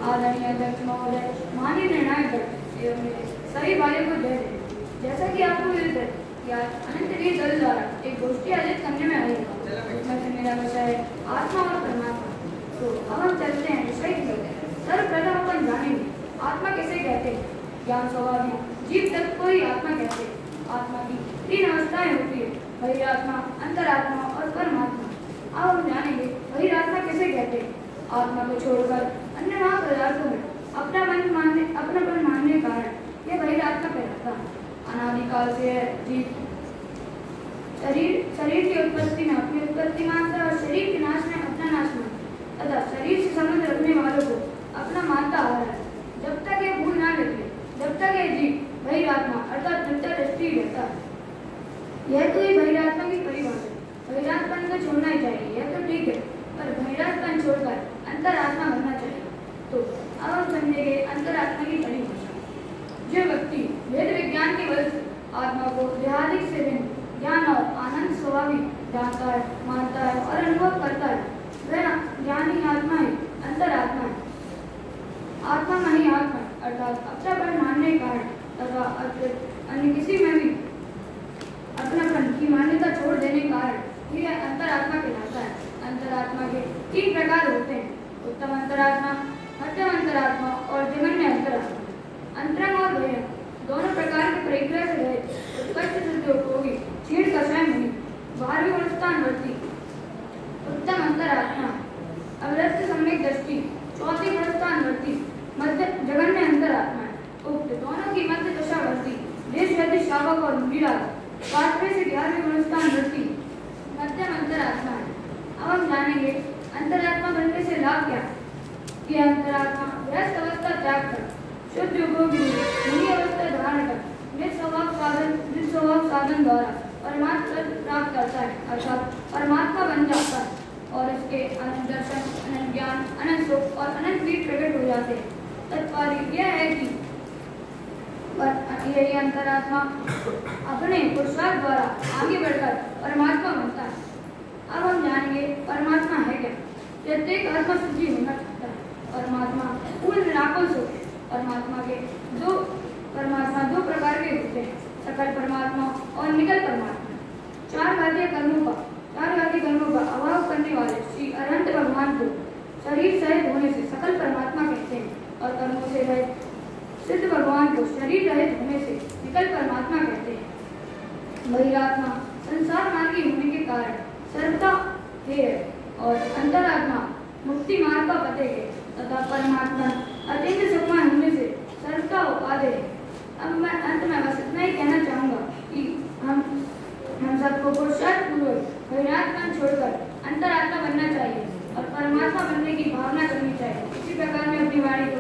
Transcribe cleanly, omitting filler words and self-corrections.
आदरणीय अध्यक्ष महोदय, माननीय निर्णायक एवं सभी भाइयों को जय हिंद। जैसा कि आपको विदित है कि आज अनंतवीर दल द्वारा एक गोष्ठी आयोजित करने में आई है, उसमें से मेरा विषय है आत्मा और परमात्मा। तो अब हम चलते हैं विषय की ओर। सर्वप्रथम अपन जानेंगे आत्मा किसे कहते हैं। ज्ञान स्वाभाविक जीव तत्व को ही आत्मा कहते हैं। आत्मा की 3 अवस्थाएं होती है, बहिरात्मा, अंतरात्मा और परमात्मा। अब हम जानेंगे बहिरात्मा किसे कहते हैं। आत्मा को छोड़कर अन्य महापदार्थों में अपनापन मानने के कारण यह बहिरात्मा कहलाता है। अनादिकाल से जीव शरीर की उत्पत्ति में अपनी उत्पत्ति मानता है और शरीर के नाश में अपना नाश मानता है तथा शरीर से संबंध रखने वालों को अपना मानता आ रहा है। जब तक यह भूल ना निकले, जब तक यह जीव बहिरात्मा अर्थात मिथ्या दृष्टि रहता है। यह तो ही बहिरात्मा की परिभाषा है। बहिरात्मन को छोड़ना ही चाहिए, यह तो ठीक है, पर बहिरात्मन छोड़कर अंतरात्मा बनना चाहिए। तो अब हम समझेंगे अंतरात्मा की परिभाषा। जो व्यक्ति वेद विज्ञान के बल से आत्मा को देहादिक से भिन्न ज्ञान और आनंद स्वाभाविक जानता है, मानता है और अनुभव करता है, वह ज्ञानी आत्मा ही अंतरात्मा है। आत्मा में ही आत्मा अर्थात अपनापन मानने के कारण तथा अन्य किसी में भी अपनापन की मान्यता छोड़ देने के कारण यह अंतरात्मा कहलाता है। अंतरात्मा के 3 प्रकार होते हैं, उत्तम अंतरात्मा, मध्यम अंतरात्मा और जघन्य अंतरात्मा। अंतरंग और बहिरंग दोनों प्रकार के परिग्रह से रहित उत्कृष्ट सिद्ध उपयोगी क्षीण कषाय मुनि बाहरी गुणस्थानवर्ती उत्तम अंतरात्मा, अवृत्त सम्यक दृष्टि चौथी गुणस्थानवर्ती मध्य जघन्य अंतरात्मा है। उक्त दोनों की मध्य दशावर्ती देशव्यापी श्रावक और मुनिराज 5वें से 11वें गुणस्थानवर्ती मध्यम अंतरात्मा है। अब हम जानेंगे अंतरात्मा बनने से लाभ क्या है। कि अंतरात्मा व्यस्त अवस्था त्याग कर शुद्ध उपयोगी मुनि अवस्था धारण कर निस्वभाव साधन द्वारा परमात्मा प्राप्त करता है अर्थात परमात्मा बन जाता है और इसके अनंत दर्शन, अनंत ज्ञान, अनंत सुख और अनंत वीर प्रकट हो जाते हैं। तात्पर्य यह है कि यही अंतरात्मा अपने पुरुषार्थ द्वारा आगे बढ़कर परमात्मा बनता है। अब हम जानेंगे परमात्मा है क्या। प्रत्येक आत्मा शुद्धि होना चाहता है। परमात्मा पूर्ण निराकुल सुख है। परमात्मा दो प्रकार के होते हैं, सकल परमात्मा और निकल परमात्मा। 4 घातीय कर्मों का अभाव करने वाले श्री अनंत भगवान को शरीर सहित होने से सकल परमात्मा कहते हैं और कर्मों से रहित सिद्ध भगवान को शरीर रहित होने से निकल परमात्मा कहते हैं। बहिरात्मा संसार मार्गी होने के कारण सर्वथा है और अंतरात्मा मुक्ति मार्ग का पते है तथा परमात्मा अत्यंत सुखमय होने से सर्वथा उपाधि है। अब मैं अंत में बस इतना ही कहना चाहूँगा कि हम सबको पुरुषार्थ पूर्वक बहिरात्मा छोड़कर अंतरात्मा बनना चाहिए और परमात्मा बनने की भावना करनी चाहिए। इसी प्रकार में अपनी वाणी को